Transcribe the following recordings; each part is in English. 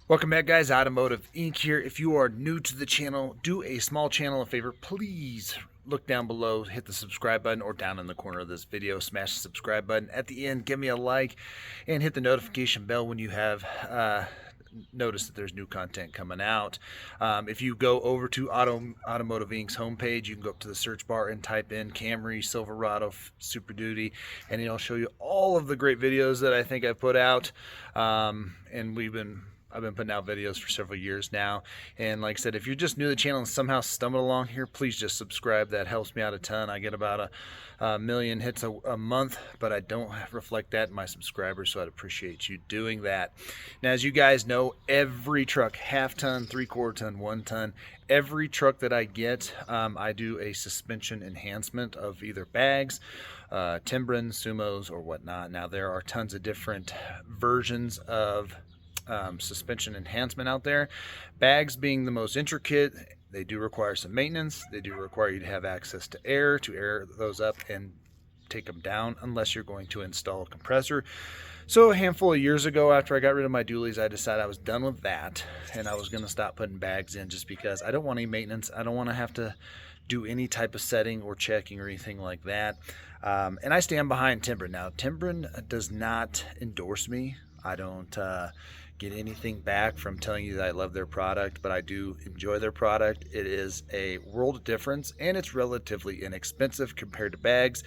Welcome back, guys. Automotive Inc. here. If you are new to the channel, do a small channel a favor. Please look down below, hit the subscribe button, or down in the corner of this video, smash the subscribe button. At the end, give me a like and hit the notification bell when you have notice that there's new content coming out. If you go over to Automotive Inc.'s homepage, you can go up to the search bar and type in Camry, Silverado, Super Duty, and it'll show you all of the great videos that I think I've put out. I've been putting out videos for several years now, and like I said, if you're just new to the channel and somehow stumbled along here, please just subscribe. That helps me out a ton. I get about a million hits a month, but I don't reflect that in my subscribers, so I'd appreciate you doing that. Now, as you guys know, every truck, half ton, 3/4 ton, 1 ton, every truck that I get, I do a suspension enhancement of either bags, Timbren, Sumos, or whatnot. Now, there are tons of different versions of suspension enhancement out there. Bags being the most intricate, they do require some maintenance. They do require you to have access to air those up and take them down, unless you're going to install a compressor. So a handful of years ago, after I got rid of my dualies, I decided I was done with that, and I was going to stop putting bags in, just because I don't want any maintenance. I don't want to have to do any type of setting or checking or anything like that. And I stand behind Timbren. Now, Timbren does not endorse me. I don't get anything back from telling you that I love their product, but I do enjoy their product. It is a world of difference, and it's relatively inexpensive compared to bags,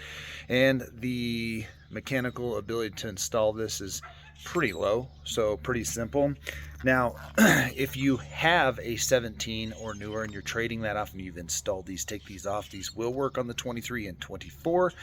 and the mechanical ability to install this is pretty low, so pretty simple. Now, if you have a 17 or newer and you're trading that off and you've installed these, take these off. These will work on the 23 and 24.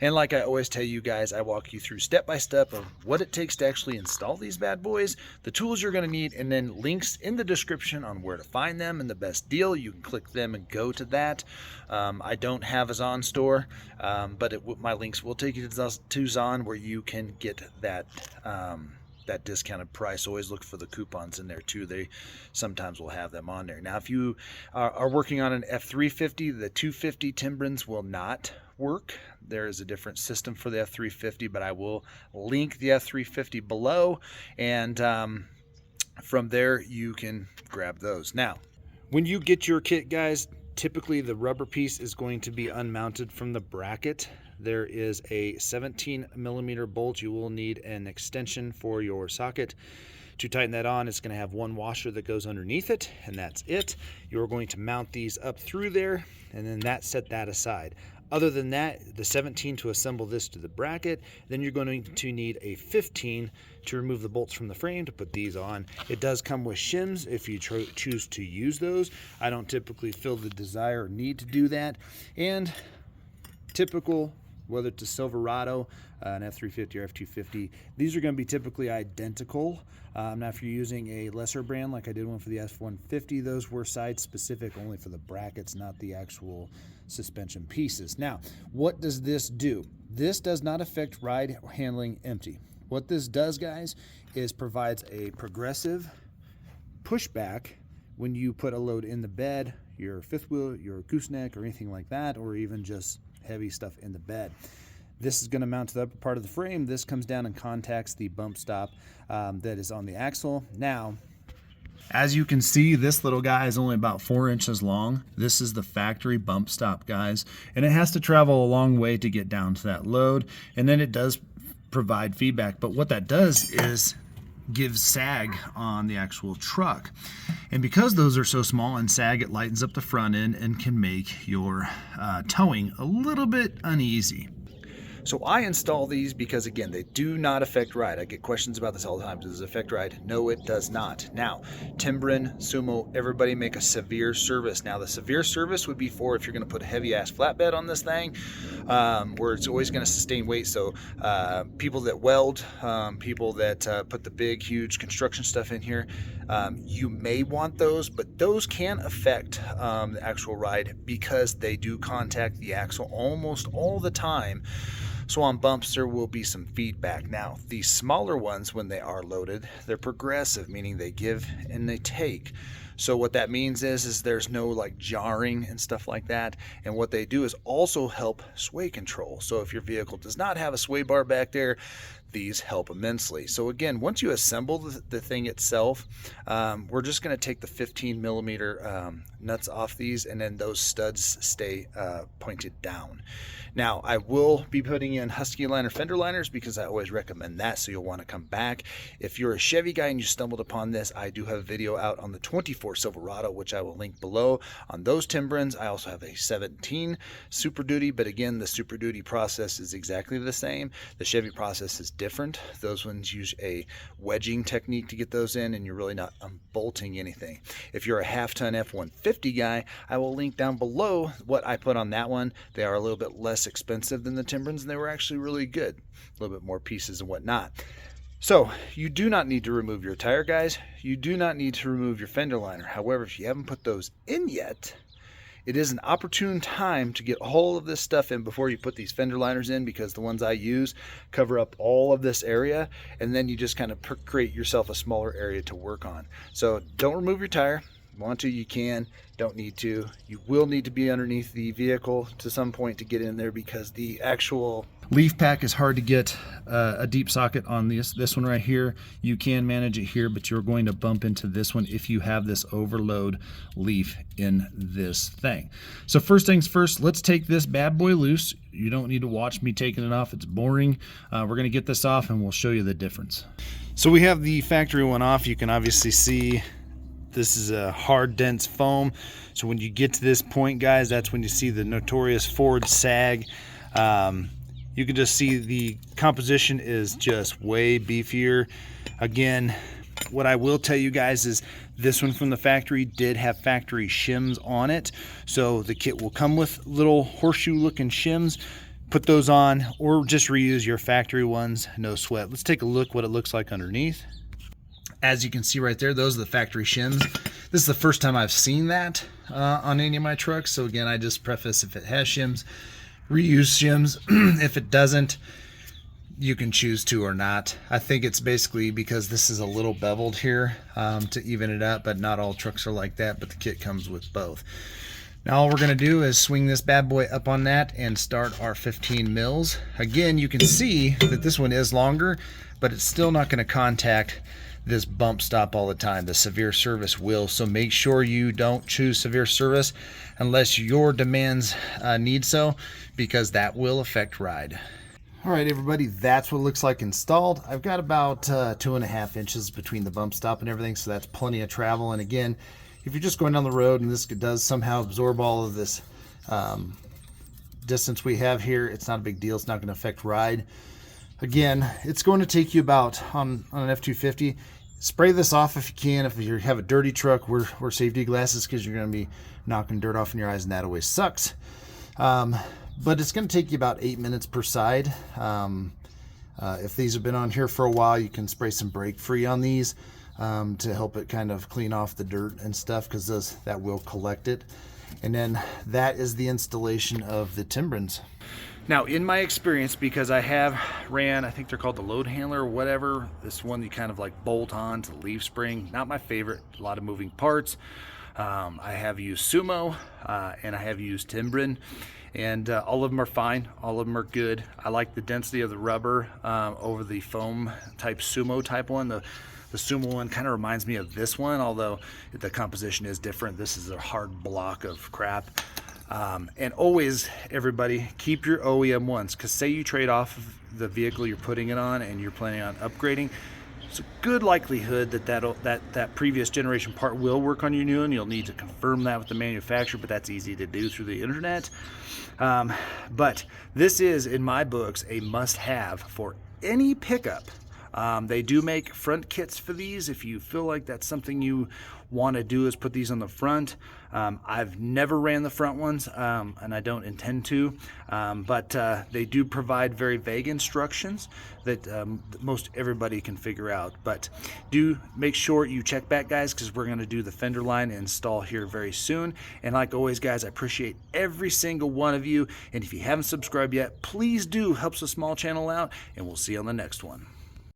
And like I always tell you guys, I walk you through step by step of what it takes to actually install these bad boys, the tools you're going to need, and then links in the description on where to find them and the best deal. You can click them and go to that. I don't have a Zon store, but my links will take you to Zon, where you can get that that discounted price. Always look for the coupons in there too. They sometimes will have them on there. Now, if you are working on an F-350, the 250 Timbrens will not work. There is a different system for the F-350, but I will link the F-350 below, and from there you can grab those. Now, when you get your kit, guys, typically the rubber piece is going to be unmounted from the bracket. There is a 17mm bolt. You will need an extension for your socket to tighten that on. It's going to have one washer that goes underneath it, and that's it. You're going to mount these up through there, and then set that aside. Other than that, the 17 to assemble this to the bracket, then you're going to need a 15 to remove the bolts from the frame to put these on. It does come with shims if you choose to use those. I don't typically feel the desire or need to do that. And typical, whether it's a Silverado, an F-350 or F-250, these are going to be typically identical. Now, if you're using a lesser brand, like I did one for the F-150, those were side specific only for the brackets, not the actual suspension pieces. Now, what does this do? This does not affect ride handling empty. What this does, guys, is provides a progressive pushback when you put a load in the bed, your fifth wheel, your gooseneck, or anything like that, or even just heavy stuff in the bed. This is going to mount to the upper part of the frame. This comes down and contacts the bump stop that is on the axle. Now, as you can see, this little guy is only about 4 inches long. This is the factory bump stop, guys, and it has to travel a long way to get down to that load, and then it does provide feedback. But what that does is gives sag on the actual truck, and because those are so small and sag, it lightens up the front end and can make your towing a little bit uneasy. So I install these because, again, they do not affect ride. I get questions about this all the time. Does it affect ride? No, it does not. Now, Timbren, Sumo, everybody make a severe service. Now, the severe service would be for if you're going to put a heavy-ass flatbed on this thing, where it's always going to sustain weight. So people that weld, people that put the big, huge construction stuff in here, you may want those, but those can affect the actual ride because they do contact the axle almost all the time. So on bumps, there will be some feedback. Now, these smaller ones, when they are loaded, they're progressive, meaning they give and they take. So what that means is there's no like jarring and stuff like that. And what they do is also help sway control. So if your vehicle does not have a sway bar back there, these help immensely. So again, once you assemble the thing itself, we're just going to take the 15 millimeter nuts off these, and then those studs stay pointed down. Now, I will be putting in Husky liner fender liners because I always recommend that, so you'll want to come back. If you're a Chevy guy and you stumbled upon this, I do have a video out on the 24 Silverado, which I will link below on those Timbrens. I also have a 17 Super Duty, but again, the Super Duty process is exactly the same. The Chevy process is different. Those ones use a wedging technique to get those in, and you're really not unbolting anything. If you're a half-ton F-150 guy, I will link down below what I put on that one. They are a little bit less expensive than the Timbrens, and they were actually really good. A little bit more pieces and whatnot. So you do not need to remove your tire, guys. You do not need to remove your fender liner. However, if you haven't put those in yet, it is an opportune time to get all of this stuff in before you put these fender liners in, because the ones I use cover up all of this area, and then you just kind of create yourself a smaller area to work on. So don't remove your tire. Want to, you can. Don't need to. You will need to be underneath the vehicle to some point to get in there, because the actual leaf pack is hard to get a deep socket on this one right here. You can manage it here, but you're going to bump into this one if you have this overload leaf in this thing. So first things first, let's take this bad boy loose. You don't need to watch me taking it off. It's boring. We're going to get this off and we'll show you the difference. So we have the factory one off. You can obviously see this is a hard, dense foam. So when you get to this point, guys, that's when you see the notorious Ford sag. You can just see the composition is just way beefier. Again, what I will tell you guys is this one from the factory did have factory shims on it. So the kit will come with little horseshoe looking shims. Put those on, or just reuse your factory ones, no sweat. Let's take a look what it looks like underneath. As you can see right there, those are the factory shims. This is the first time I've seen that on any of my trucks. So again, I just preface, if it has shims, reuse shims. If it doesn't, you can choose to or not. I think it's basically because this is a little beveled here to even it up, but not all trucks are like that, but the kit comes with both. Now all we're gonna do is swing this bad boy up on that and start our 15 mils. Again, you can see that this one is longer, but it's still not gonna contact this bump stop all the time. The severe service will, so make sure you don't choose severe service unless your demands need so, because that will affect ride. All right, everybody, that's what it looks like installed. I've got about 2.5 inches between the bump stop and everything, so that's plenty of travel. And again, if you're just going down the road and this does somehow absorb all of this distance we have here, it's not a big deal. It's not going to affect ride. Again, it's going to take you about, on an F-250, spray this off if you can. If you have a dirty truck, wear safety glasses, because you're going to be knocking dirt off in your eyes, and that always sucks. But it's going to take you about 8 minutes per side. If these have been on here for a while, you can spray some brake free on these to help it kind of clean off the dirt and stuff, because that will collect it. And then that is the installation of the Timbrens. Now, in my experience, because I have ran, I think they're called the load handler or whatever, this one you kind of like bolt on to the leaf spring, not my favorite, a lot of moving parts. I have used Sumo and I have used Timbren, and all of them are fine, all of them are good. I like the density of the rubber over the foam type Sumo type one. The Sumo one kind of reminds me of this one, although the composition is different. This is a hard block of crap. And always, everybody, keep your OEM ones, because say you trade off the vehicle you're putting it on and you're planning on upgrading, it's a good likelihood that previous generation part will work on your new one. You'll need to confirm that with the manufacturer, but that's easy to do through the internet. But this is, in my books, a must-have for any pickup. They do make front kits for these if you feel like that's something you want to do, is put these on the front. I've never ran the front ones, and I don't intend to, but they do provide very vague instructions that most everybody can figure out. But do make sure you check back, guys, because we're going to do the fender line install here very soon. And like always, guys, I appreciate every single one of you, and if you haven't subscribed yet, please do. Helps a small channel out, and we'll see you on the next one.